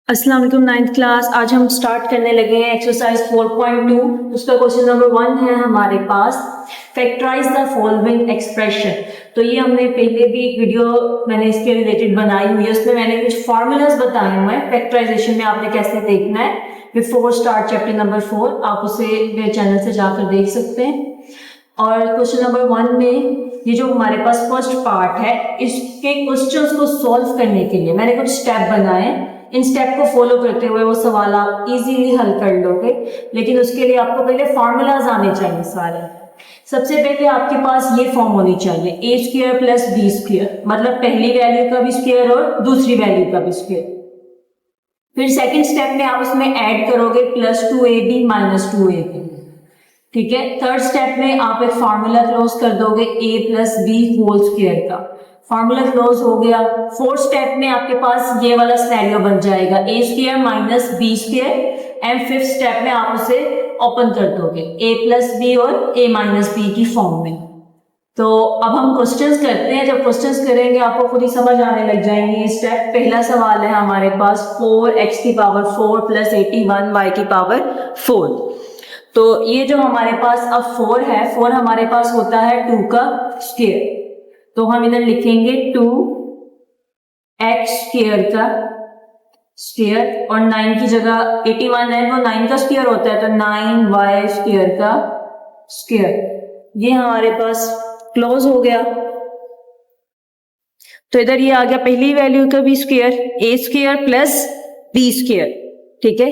अस्सलाम वालेकुम ninth class. आज हम स्टार्ट करने लगे हैं एक्सरसाइज 4.2। उसका क्वेश्चन नंबर 1 है हमारे पास, फैक्टराइज द फॉलोइंग एक्सप्रेशन। तो ये हमने पहले भी एक वीडियो मैंने इसके रिलेटेड बनाई हुई है, उसमें मैंने कुछ फॉर्मूलाज बताए हुए हैं फैक्टराइजेशन में, आपने कैसे देखना है। बिफोर स्टार्ट चैप्टर नंबर 4 आप उसे मेरे चैनल से जाकर देख सकते हैं। और क्वेश्चन नंबर 1 में ये जो हमारे पास फर्स्ट पार्ट है, इसके क्वेश्चंस को सॉल्व करने के लिए मैंने कुछ स्टेप बनाए हैं। इन स्टेप को फॉलो करते हुए वो सवाल आप इजीली हल कर लोगे, लेकिन उसके लिए आपको पहले फॉर्मूलाज आने चाहिए सारे। सबसे पहले आपके पास ये फॉर्म होनी चाहिए, ए स्क्वायर प्लस बी स्क्वायर, मतलब पहली वैल्यू का भी स्क्वायर और दूसरी वैल्यू का भी स्क्वायर। फिर सेकंड स्टेप में आप उसमें ऐड करोगे प्लस 2ab माइनस 2ab, ठीक है। थर्ड स्टेप में आप एक फार्मूला क्लोज कर दोगे a plus b whole square का, फार्मूला क्लोज हो गया। फोर्थ स्टेप में आपके पास ये वाला सिनेरियो बन जाएगा a square minus b square, and fifth step में आप उसे ओपन कर दोगे a प्लस बी और a माइनस बी की फॉर्म में। तो अब हम क्वेश्चंस करते हैं। जब क्वेश्चंस करेंगे आपको खुद ही समझ आने लग जाएंगे ये स्टेप। पहला सवाल है हमारे पास 4x की पावर 4 प्लस 81 y की पावर 4। तो ये जो हमारे पास अब 4 है, 4 हमारे पास होता है 2 का स्क्वायर, तो हम इधर लिखेंगे 2x स्क्वायर का स्क्वायर, और 9 की जगह 81 है वो 9 का स्क्वायर होता है, तो 9y स्क्वायर का स्क्वायर। ये हमारे पास क्लोज हो गया। तो इधर ये आ गया पहली वैल्यू का भी square, a square plus b square, ठीक है,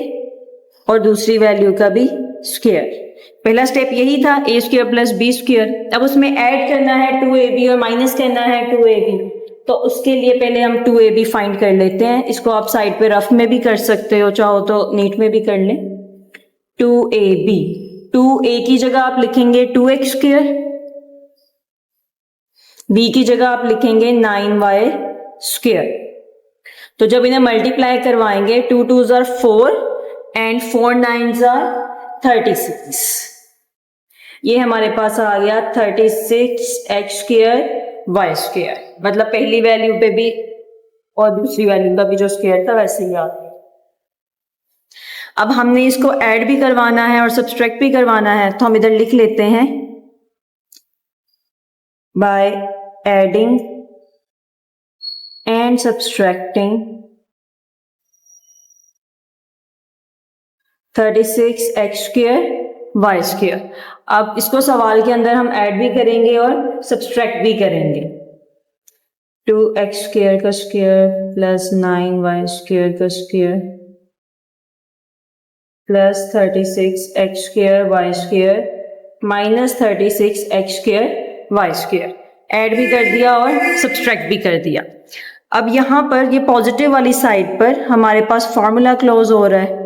और दूसरी वैल्यू का भी स्क्वायर। पहला स्टेप यही था, a square plus b square. अब उसमें ऐड करना है 2ab और माइनस करना है 2ab, तो उसके लिए पहले हम 2ab फाइंड कर लेते हैं। इसको आप साइड पे रफ में भी कर सकते हो, चाहो तो नीट में भी कर लें। 2ab, 2a की जगह आप लिखेंगे 2x स्क्वायर, b की जगह आप लिखेंगे 9y स्क्वायर। तो जब इन्हें मल्टीप्लाई करवाएंगे 2 2s are 4 and 4 9s are 36, ये हमारे पास आ गया 36x स्क्वायर y स्क्वायर, मतलब पहली वैल्यू पे भी और दूसरी वैल्यू का भी जो स्क्वायर था वैसे ही आ गया। अब हमने इसको ऐड भी करवाना है और सब्सट्रैक्ट भी करवाना है, तो हम इधर लिख लेते हैं by adding and subtracting 36x square y square. अब इसको सवाल के अंदर हम ऐड भी करेंगे और सब्सट्रैक्ट भी करेंगे। 2x स्क्वायर का स्क्वायर प्लस 9y स्क्वायर का square plus 36x square y square minus 36x square y square, add भी कर दिया और सब्सट्रैक्ट भी कर दिया। अब यहां पर ये पॉजिटिव वाली साइड पर हमारे पास फॉर्मूला क्लोज हो रहा है,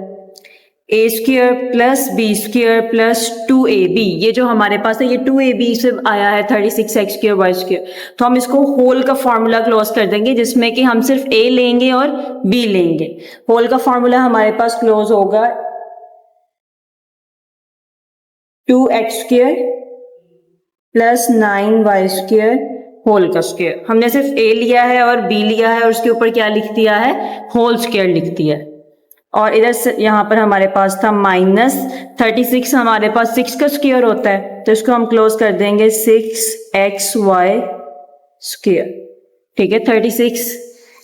a square plus b square plus 2ab, ये जो हमारे पास है ये 2ab से आया है 36x स्क्वायर y स्क्वायर, तो हम इसको होल का फॉर्मूला क्लोज कर देंगे, जिसमें कि हम सिर्फ a लेंगे और b लेंगे। होल का फॉर्मूला हमारे पास क्लोज होगा 2x square plus 9y square whole का स्क्वायर। हमने सिर्फ a लिया है और b लिया है और उसके ऊपर क्या लिख दिया है, होल स्क्वायर लिख दिया है। और इधर यहाँ पर हमारे पास था माइनस 36, हमारे पास 6 का स्क्वायर होता है, तो इसको हम क्लोज कर देंगे 6xy स्क्वायर, ठीक है। 36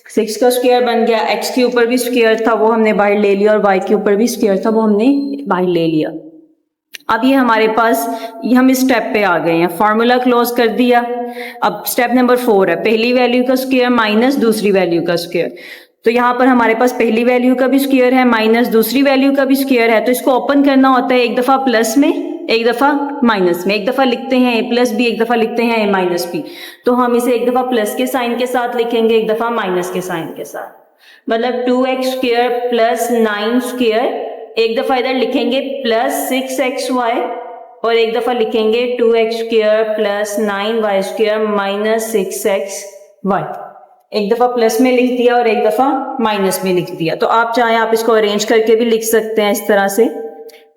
6 का स्क्वायर बन गया, x के ऊपर भी स्क्वायर था वो हमने बाहर ले लिया, और y के ऊपर भी स्क्वायर था वो हमने बाहर ले लिया। अब ये हमारे पास हम इस स्टेप पे आ गए हैं, फॉर्मूला क्लोज कर दिया। अब स्टेप नंबर 4 है, पहली वैल्यू का स्क्वायर माइनस दूसरी वैल्यू का स्क्वायर। तो यहाँ पर हमारे पास पहली वैल्यू का भी स्क्वायर है माइनस दूसरी वैल्यू का भी स्क्वायर है, तो इसको ओपन करना होता है एक दफा प्लस में एक दफा माइनस में, एक दफा लिखते हैं a प्लस बी, एक दफा लिखते हैं a माइनस बी। तो हम इसे एक दफा प्लस के साइन के साथ लिखेंगे, एक दफा माइनस के साइन के साथ, मतलब 2x स्क्वायर प्लस 9 स्क्वायर, एक दफा इधर लिखेंगे प्लस 6xy और एक दफा लिखेंगे 2x square plus 9y square minus 6xy। एक दफा प्लस में लिख दिया और एक दफा माइनस में लिख दिया। तो आप चाहें आप इसको अरेंज करके भी लिख सकते हैं इस तरह से,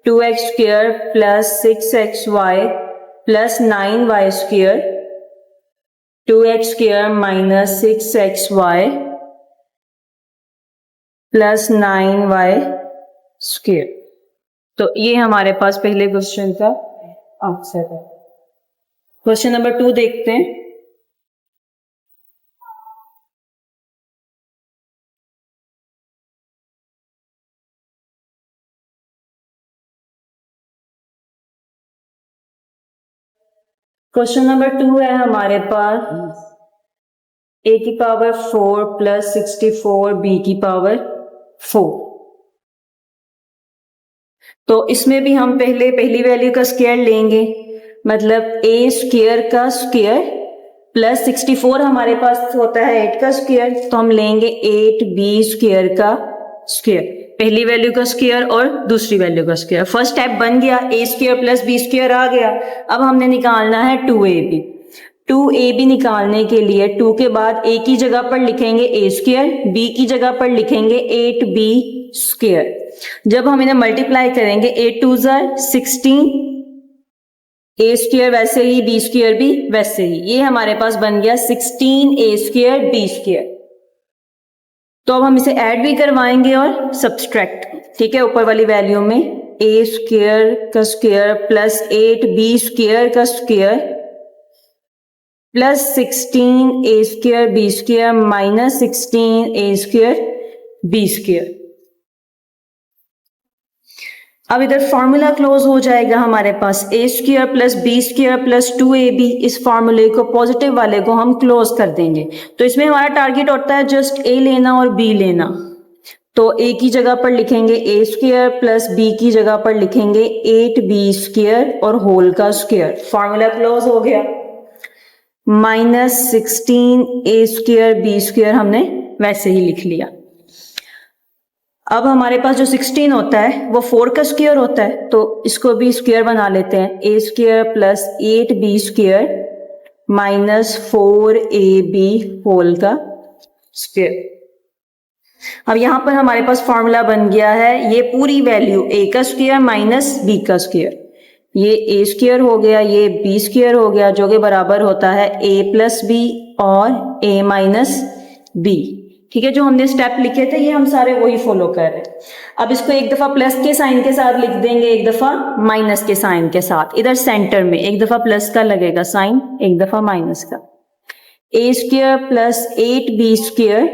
2x square plus 6xy plus 9y square, 2x square minus 6xy plus 9y square. तो ये हमारे पास पहले क्वेश्चन का आंसर है। क्वेश्चन नंबर 2 देखते हैं। क्वेश्चन नंबर 2 है हमारे पास a की पावर 4 प्लस 64 b की पावर 4। तो इसमें भी हम पहले पहली वैल्यू का स्क्वायर लेंगे, मतलब a स्क्वायर का स्क्वायर प्लस 64 हमारे पास होता है 8 का स्क्वायर, तो हम लेंगे 8b स्क्वायर का स्क्वायर, पहली वैल्यू का स्क्वायर और दूसरी वैल्यू का स्क्वायर। फर्स्ट स्टेप बन गया, a square plus b square आ गया। अब हमने निकालना है 2ab। 2ab निकालने के लिए 2 के बाद a की जगह पर लिखेंगे a स्क्वायर, b की जगह पर लिखेंगे 8b स्क्वायर। जब हम इन्हें मल्टीप्लाई करेंगे 8 2 16, a स्क्वायर वैसे ही b स्क्वायर भी वैसे ही, ये हमारे पास बन गया 16a स्क्वायर b स्क्वायर। तो अब हम इसे ऐड भी करवाएंगे और सब्सट्रैक्ट, ठीक है, ऊपर वाली वैल्यू में a स्क्वायर का स्क्वायर प्लस 8b स्क्वायर का square plus 16a square b square minus 16a square b square. अब इधर फॉर्मूला क्लोज हो जाएगा हमारे पास, a square plus b square plus 2ab, इस फॉर्मूले को पॉजिटिव वाले को हम क्लोज कर देंगे। तो इसमें हमारा टारगेट होता है जस्ट a लेना और b लेना। तो a की जगह पर लिखेंगे a स्क्वायर प्लस b की जगह पर लिखेंगे 8b स्क्वायर और होल का स्क्वायर। फॉर्मूला क्लोज हो गया। Minus 16a square b square हमने वैसे ही लिख लिया। अब हमारे पास जो 16 होता है वो 4 का स्क्वायर होता है, तो इसको भी स्क्वायर बना लेते हैं। a square plus 8b square minus 4ab whole का स्क्वायर। अब यहां पर हमारे पास फॉर्मूला बन गया है, ये पूरी वैल्यू a का स्क्वायर माइनस b का स्क्वायर, ये a स्क्वायर हो गया, ये b स्क्वायर हो गया, जो कि बराबर होता है a प्लस b और a माइनस b। ठीक है, जो हमने स्टेप लिखे थे ये हम सारे वही फॉलो कर रहे हैं। अब इसको एक दफा प्लस के साइन के साथ लिख देंगे, एक दफा माइनस के साइन के साथ। इधर सेंटर में एक दफा प्लस का लगेगा साइन, एक दफा माइनस का। a square plus 8b square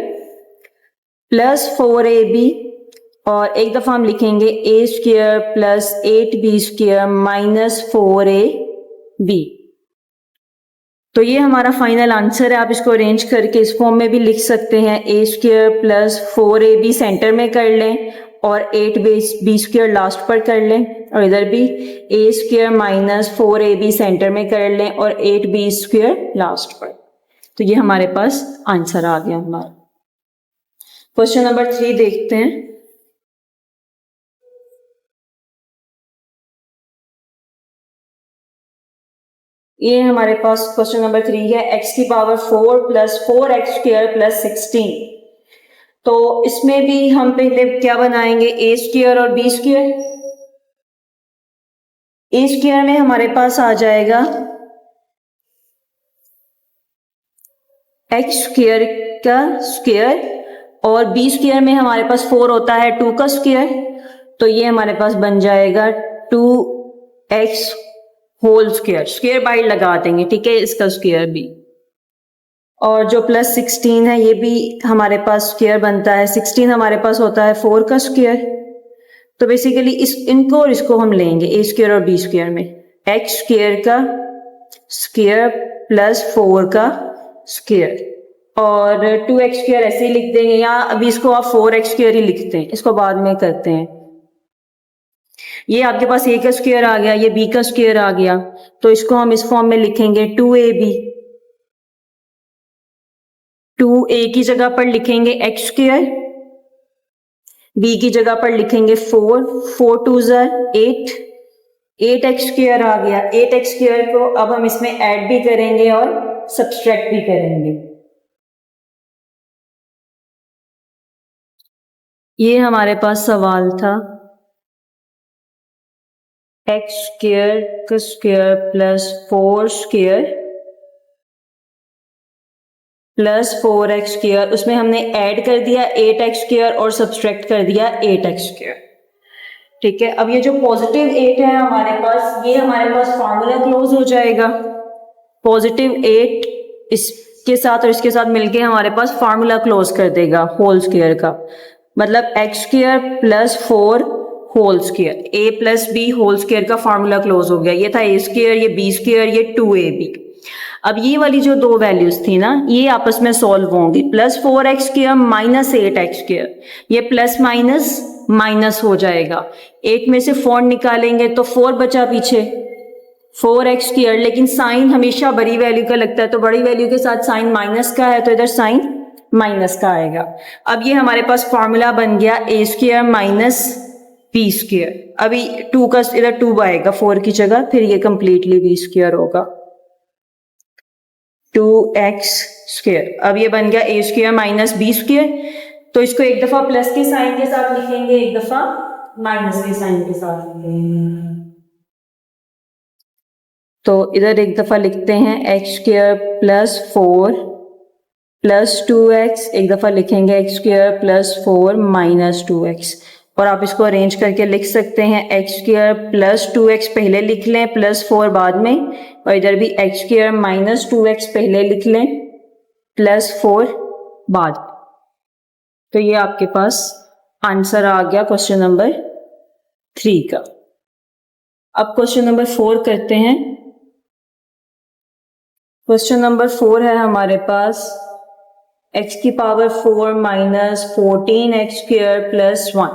plus 4ab और एक दफा हम लिखेंगे a square plus 8b square minus 4ab। तो ये हमारा फाइनल आंसर है। आप इसको अरेंज करके इस फॉर्म में भी लिख सकते हैं, a square plus 4ab centre में कर लें और 8b स्क्वायर लास्ट पर कर लें, और इधर भी a square minus 4ab centre में कर लें और 8b स्क्वायर लास्ट पर। तो ये हमारे पास आंसर आ गया हमारा। क्वेश्चन नंबर 3 देखते हैं। ये हमारे पास क्वेश्चन नंबर 3 है, x की power 4 plus 4x square plus 16। तो इसमें भी हम पहले क्या बनाएंगे, a स्क्वायर और b स्क्वायर। a स्क्वायर में हमारे पास आ जाएगा x स्क्वायर का स्क्वायर और b स्क्वायर में हमारे पास 4 होता है 2 का स्क्वायर, तो ये हमारे पास बन जाएगा 2x whole square, square bite लगा देंगे, ठीक है, इसका स्क्वायर भी। और जो प्लस 16 है ये भी हमारे पास स्क्वायर बनता है, 16 हमारे पास होता है 4 का स्क्वायर। तो बेसिकली इनको और इसको हम लेंगे a स्क्वायर और b स्क्वायर में, x स्क्वायर का स्क्वायर प्लस 4 का स्क्वायर और 2x स्क्वायर ऐसे ही लिख देंगे, या अभी इसको आप 4x स्क्वायर ही लिखते हैं, इसको बाद में करते हैं। ये आपके पास a का स्क्वायर आ गया, ये b का स्क्वायर आ गया, तो इसको हम इस फॉर्म में लिखेंगे 2ab। 2a की जगह पर लिखेंगे x स्क्वायर, b की जगह पर लिखेंगे 4, 4 2 8, 8x स्क्वायर आ गया। 8x स्क्वायर को अब हम इसमें ऐड भी करेंगे और सब्सट्रैक्ट भी करेंगे। ये हमारे पास सवाल था, x स्क्वायर का square plus 4 square plus 4x², उसमें हमने ऐड कर दिया 8x² और सब्सट्रैक्ट कर दिया 8x²। ठीक है, अब ये जो पॉजिटिव 8 है हमारे पास, ये हमारे पास फार्मूला क्लोज हो जाएगा। पॉजिटिव 8 इसके साथ और इसके साथ मिलके हमारे पास फार्मूला क्लोज कर देगा होल स्क्वायर का, मतलब x² plus 4 whole square, a plus b whole square का फार्मूला क्लोज हो गया। ये था a², ये b², ये 2ab। अब ये वाली जो दो वैल्यूज थी ना, ये आपस में सॉल्व होंगी। प्लस 4x² माइनस 8x², ये प्लस माइनस माइनस हो जाएगा। 8 में से 4 निकालेंगे तो 4 बचा पीछे, 4x², लेकिन साइन हमेशा बड़ी वैल्यू का लगता है, तो बड़ी वैल्यू के साथ साइन माइनस का है तो इधर साइन माइनस का आएगा। अब ये हमारे पास फॉर्मूला बन गया a² माइनस b²। अभी 2 का इधर 2 आएगा 4 की जगह, फिर ये कंप्लीटली b² होगा, 2x²। अब ये बन गया a² माइनस b²। तो इसको एक दफा प्लस के साइन के साथ लिखेंगे, एक दफा माइनस के साइन के साथ लिखेंगे। तो इधर एक दफा लिखते हैं x² प्लस 4 प्लस 2x, एक दफा लिखेंगे x² प्लस 4 माइनस 2x, और आप इसको अरेंज करके लिख सकते हैं x² प्लस 2x पहले लिख लें, प्लस 4 बाद में, और इधर भी x² माइनस 2x पहले लिख लें, प्लस 4 बाद। तो ये आपके पास आंसर आ गया क्वेश्चन नंबर 3 का। अब क्वेश्चन नंबर 4 करते हैं। क्वेश्चन नंबर 4 है हमारे पास x की पावर 4 माइनस 14x² प्लस 1।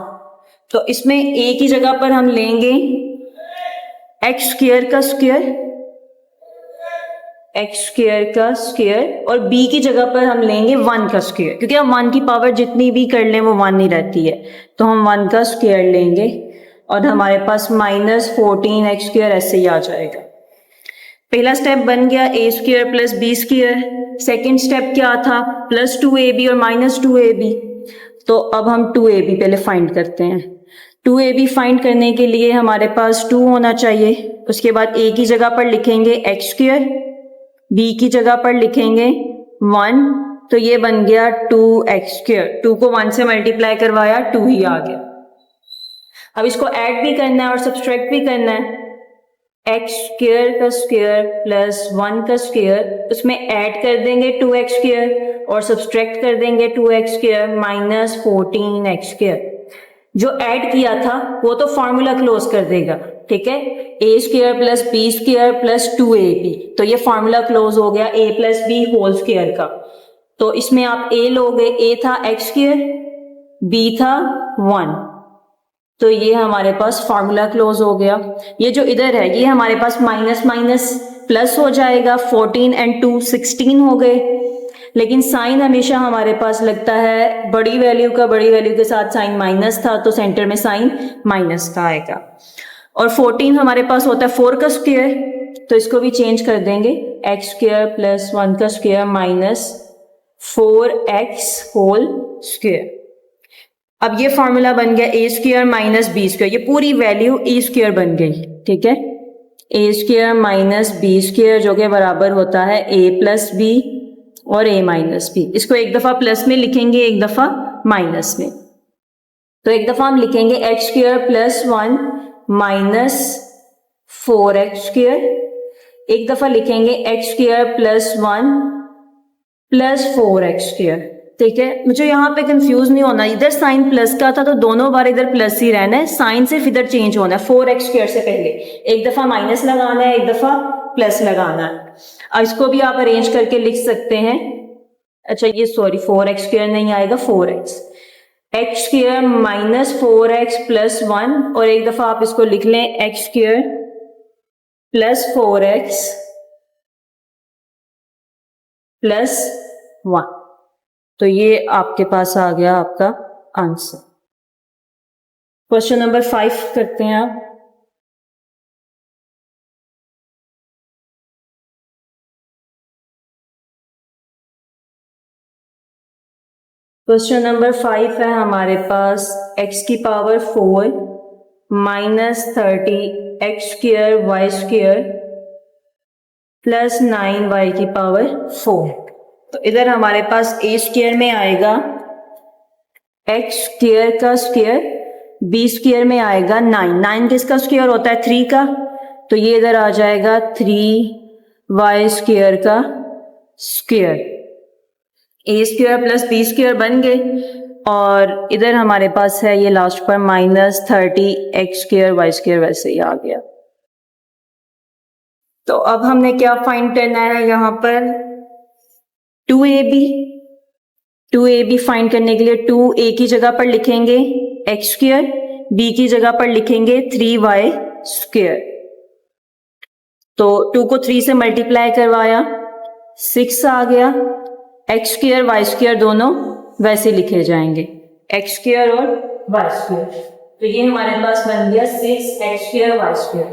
तो इसमें a की जगह पर हम लेंगे x² का स्क्वायर, x² का स्क्वायर, और b की जगह पर हम लेंगे 1 का स्क्वायर, क्योंकि हम 1 की पावर जितनी भी कर लें वो 1 ही रहती है, तो हम 1 का स्क्वायर लेंगे और हमारे पास माइनस 14x² ऐसे ही आ जाएगा। पहला स्टेप बन गया a² plus b²। Second step क्या था, प्लस 2ab और माइनस 2ab। तो अब हम 2ab पहले फाइंड करते हैं। 2ab फाइंड करने के लिए हमारे पास 2 होना चाहिए, उसके बाद a की जगह पर लिखेंगे x², b की जगह पर लिखेंगे 1, तो ये बन गया 2x²। 2 को 1 से मल्टीप्लाई करवाया, 2 ही आ गया। अब इसको ऐड भी करना है और सब्सट्रैक्ट भी करना है। x² का स्क्वायर प्लस 1 का स्क्वायर, उसमें ऐड कर देंगे 2x² और सब्सट्रैक्ट कर देंगे 2x² माइनस 14x²। जो ऐड किया था वो तो फॉर्मूला क्लोज कर देगा, ठीक है, a² plus b² plus 2ab, तो ये फॉर्मूला क्लोज हो गया a plus b whole square का। तो इसमें आप a लोगे, a था x², b था 1, तो ये हमारे पास फार्मूला क्लोज हो गया। ये जो इधर है ये हमारे पास माइनस माइनस प्लस हो जाएगा, 14 एंड 2 16 हो गए, लेकिन साइन हमेशा हमारे पास लगता है बड़ी वैल्यू का, बड़ी वैल्यू के साथ साइन माइनस था तो सेंटर में साइन माइनस का आएगा। और 14 हमारे पास होता है 4 का स्क्वायर, तो इसको भी चेंज कर देंगे, x² प्लस 1 का square minus 4x whole square. अब ये फॉर्मूला बन गया a² माइनस b², ये पूरी वैल्यू a² बन गई, ठीक है, a² माइनस b² जो कि बराबर होता है a प्लस b और a माइनस b। इसको एक दफा प्लस में लिखेंगे, एक दफा माइनस में। तो एक दफा हम लिखेंगे x² प्लस 1 माइनस 4x², एक दफा लिखेंगे x² प्लस 1 प्लस 4x², ठीक है। मुझे यहाँ पे कंफ्यूज नहीं होना, इधर साइन प्लस का था तो दोनों बार इधर प्लस ही रहना है, साइन सिर्फ इधर चेंज होना है। 4x² से पहले एक दफा माइनस लगाना है, एक दफा प्लस लगाना है। इसको भी आप अरेंज करके लिख सकते हैं। अच्छा ये सॉरी 4x² नहीं आएगा, 4x, x² minus 4x plus 1, और एक दफा आप इसको लिख लें x² प्लस 4x प्लस 1। तो ये आपके पास आ गया आपका आंसर। क्वेश्चन नंबर 5 करते हैं आप। क्वेश्चन नंबर 5 है हमारे पास x की power 4 minus 30x² y² plus 9y की पावर 4। तो इधर हमारे पास ए स्क्वायर में आएगा एक्स स्क्वायर का स्क्वायर, बी स्क्वायर में आएगा 9 किसका स्क्वायर होता है 3 का, तो ये इधर आ जाएगा 3y स्क्वायर का स्क्वायर, ए स्क्वायर प्लस बी स्क्वायर बन गए। और इधर हमारे पास है ये लास्ट पर -30 एक्स स्क्वायर वाई स्क्वायर, वैसे ही आ गया। तो अब हमने क्या फाइंड करना है यहाँ पर 2ab फाइंड करने के लिए 2a की जगह पर लिखेंगे एक्स स्क्वायर, b की जगह पर लिखेंगे 3y स्क्वायर। तो 2 को 3 से मल्टीप्लाई करवाया 6 आ गया, एक्स स्क्वायर वाई स्क्वायर दोनों वैसे लिखे जाएंगे, एक्स स्क्वायर और वाई स्क्वायर। तो ये हमारे पास बन गया 6 एक्स स्क्वायर वाई स्क्वायर।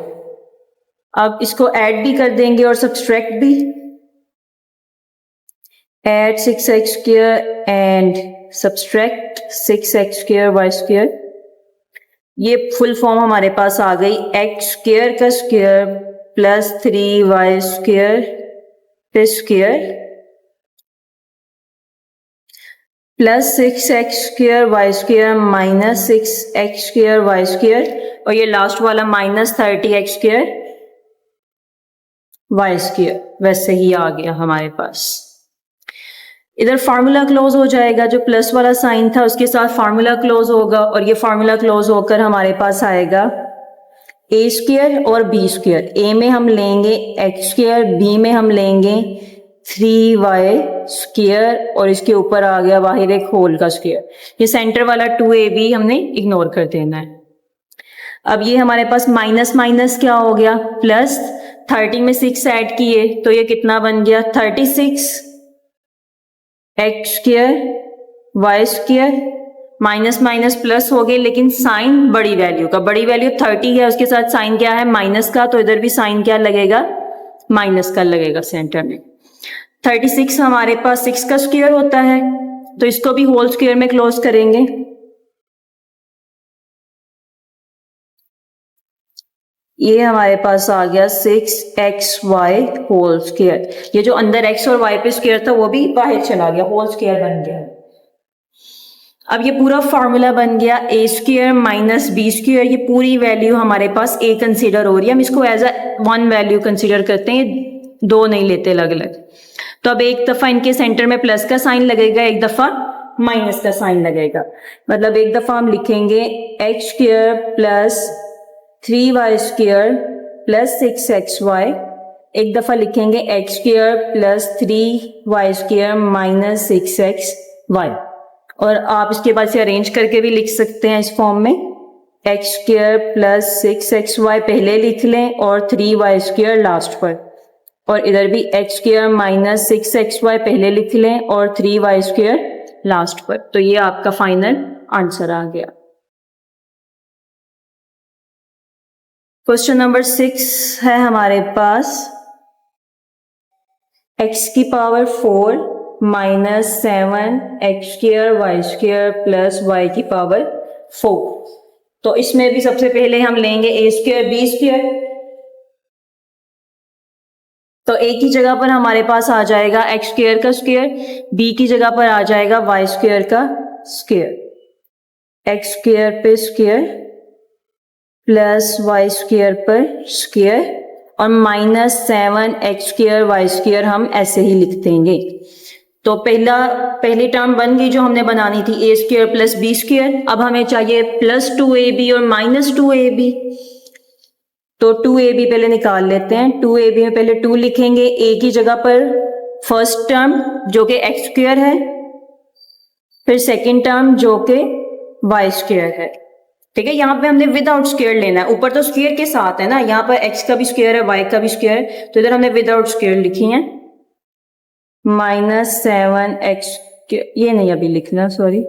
अब इसको ऐड भी कर देंगे और सब्सट्रैक्ट भी, add 6x square and subtract 6x square y square. ये फुल फॉर्म हमारे पास आ गई एक्स स्क्वायर का स्क्वायर प्लस 3y स्क्वायर पे square plus 6x square y square minus 6x square y square, और ये लास्ट वाला -30x स्क्वायर वाई स्क्वायर, वैसे ही आ गया हमारे पास। इधर फार्मूला क्लोज हो जाएगा, जो प्लस वाला साइन था उसके साथ फार्मूला क्लोज होगा, और ये फार्मूला क्लोज होकर हमारे पास आएगा ए स्क्वायर और बी स्क्वायर। ए में हम लेंगे एक्स स्क्वायर, बी में हम लेंगे 3y स्क्वायर, और इसके ऊपर आ गया बाहर एक होल का स्क्वायर। ये सेंटर वाला 2ab हमने इग्नोर कर देना है। अब ये हमारे पास माइनस माइनस क्या हो गया प्लस, 30 में 6 ऐड किए तो ये कितना बन गया 36 x square y square, minus minus plus हो गए, लेकिन साइन बड़ी वैल्यू का, बड़ी वैल्यू 30 है, उसके साथ साइन क्या है माइनस का, तो इधर भी साइन क्या लगेगा माइनस का लगेगा सेंटर में। 36 हमारे पास 6 का स्क्वायर होता है, तो इसको भी होल स्क्वायर में क्लोज करेंगे। ये हमारे पास आ गया 6xy होल स्क्वायर। ये जो अंदर x और y पे स्क्वायर था वो भी बाहर चला गया, होल स्क्वायर बन गया। अब ये पूरा फॉर्मूला बन गया a square minus b square. ये पूरी वैल्यू हमारे पास a कंसीडर हो रही है, हम इसको as a one value consider करते हैं, दो नहीं लेते अलग अलग। तो अब एक दफा इनके सेंटर में प्लस का साइन लगेगा, एक दफा माइनस का साइन लगेगा, मतलब एक दफा हम लिखेंगे x square plus 3y square plus 6xy, एक दफा लिखेंगे x square plus 3y square minus 6xy, और आप इसके बाद से अरेंज करके भी लिख सकते हैं इस फॉर्म में, एक्स स्क्वायर प्लस 6xy पहले लिख लें और 3y स्क्वायर लास्ट पर, और इधर भी एक्स स्क्वायर माइनस 6xy पहले लिख लें और 3y स्क्वायर लास्ट पर। तो ये आपका फाइनल आंसर आ गया। क्वेश्चन नंबर 6 है हमारे पास x की power 4 minus 7 x square y square plus y की पावर 4। तो इसमें भी सबसे पहले हम लेंगे ए स्क्वायर बी स्क्वायर। तो ए की जगह पर हमारे पास आ जाएगा एक्स स्क्वायर का स्क्वायर, बी की जगह पर आ जाएगा वाई स्क्वायर का स्क्वायर, एक्स स्क्वायर पे स्क्वायर प्लस वाई स्क्वायर पर स्क्वायर और minus 7 x square y square हम ऐसे ही लिख देंगे। तो पहली टर्म बन गई जो हमने बनानी थी ए स्क्वायर प्लस बी स्क्वायर। अब हमें चाहिए प्लस 2ab और माइनस 2ab, तो 2ab पहले निकाल लेते हैं। 2ab में पहले 2 लिखेंगे, a की जगह पर फर्स्ट टर्म जो कि एक्स स्क्वायर है, फिर सेकेंड टर्म जो कि वाई स्क्वायर है। ठीक है, यहाँ पे हमने विदाउट स्क्वायर लेना है, ऊपर तो स्क्वायर के साथ है ना, यहाँ पर x का भी स्क्वायर है y का भी स्क्वायर है, तो इधर हमने विदाउट स्क्वायर लिखी है माइनस 7 एक्स, ये नहीं अभी लिखना सॉरी।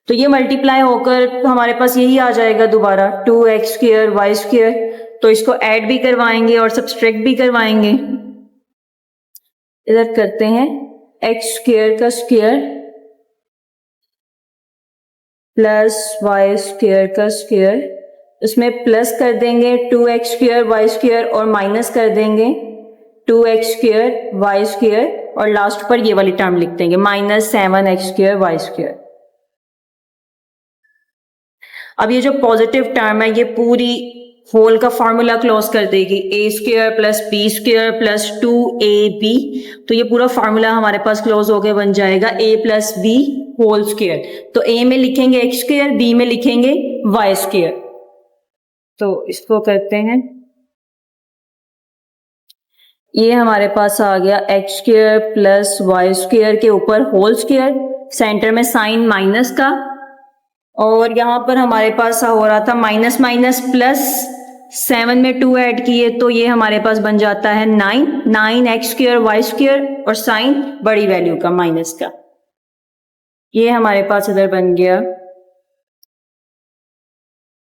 तो ये मल्टीप्लाई होकर हमारे पास यही आ जाएगा दोबारा 2x स्क्वायर वाई स्क्वायर। तो इसको ऐड भी करवाएंगे और सब्सट्रैक्ट भी करवाएंगे। इधर करते हैं एक्स स्क्वायर का स्क्वायर प्लस वाई स्क्वायर का स्क्वायर, इसमें प्लस कर देंगे 2x स्क्वायर वाई स्क्वायर और माइनस कर देंगे 2x स्क्वायर वाई स्क्वायर और लास्ट पर ये वाली टर्म लिख देंगे -7x²y²। अब ये जो पॉजिटिव टर्म है ये पूरी होल का फॉर्मूला क्लोज कर देगी, a² + b² + 2ab। तो ये पूरा फॉर्मूला हमारे पास क्लोज होके बन जाएगा a + b होल स्क्वायर। तो a में लिखेंगे x², b में लिखेंगे y²। तो इसको करते हैं, ये हमारे पास आ गया x² + y² के ऊपर होल स्क्वायर, सेंटर में साइन माइनस का, और यहां पर हमारे पास हो रहा था माइनस माइनस प्लस, 7 में 2 ऐड किए तो ये हमारे पास बन जाता है 9x² y² और साइन बड़ी वैल्यू का माइनस का। ये हमारे पास इधर बन गया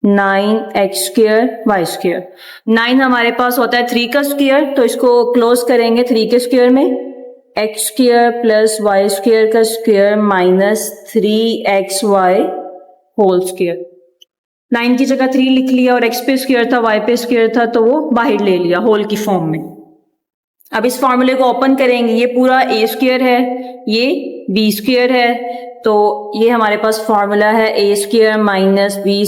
9x² y²। 9 हमारे पास होता है 3 का स्क्वायर, तो इसको क्लोज करेंगे 3 के स्क्वायर में, x² + y² का स्क्वायर -3xy होल स्क्वायर। 9 की जगह 3 लिख लिया और x पे स्क्वायर था, y पे स्क्वायर था, तो वो बाहर ले लिया होल की फॉर्म में। अब इस फॉर्मूले को ओपन करेंगे, ये पूरा a² है, ये b² है, तो ये हमारे पास फॉर्मूला है a² - b²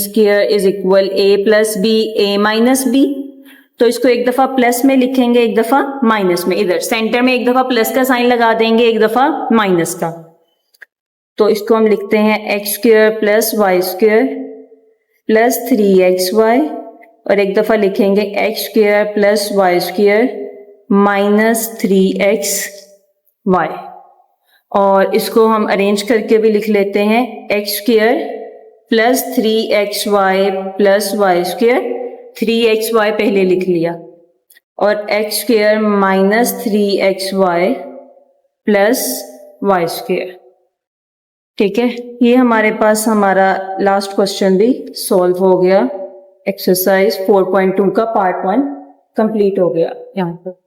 = a + b, a - b। तो इसको एक दफा प्लस में लिखेंगे, एक दफा माइनस में, इधर सेंटर में एक दफा प्लस का साइन लगा देंगे, एक दफा माइनस का। तो इसको हम लिखते हैं x² + y² + 3xy, और एक दफा लिखेंगे x² + y² - 3xy। और इसको हम अरेंज करके भी लिख लेते हैं x² + 3xy + y², 3xy पहले लिख लिया, और x² - 3xy + y²। ठीक है, ये हमारे पास हमारा लास्ट क्वेश्चन भी सॉल्व हो गया। एक्सरसाइज 4.2 का पार्ट 1 कंप्लीट हो गया यहाँ पर।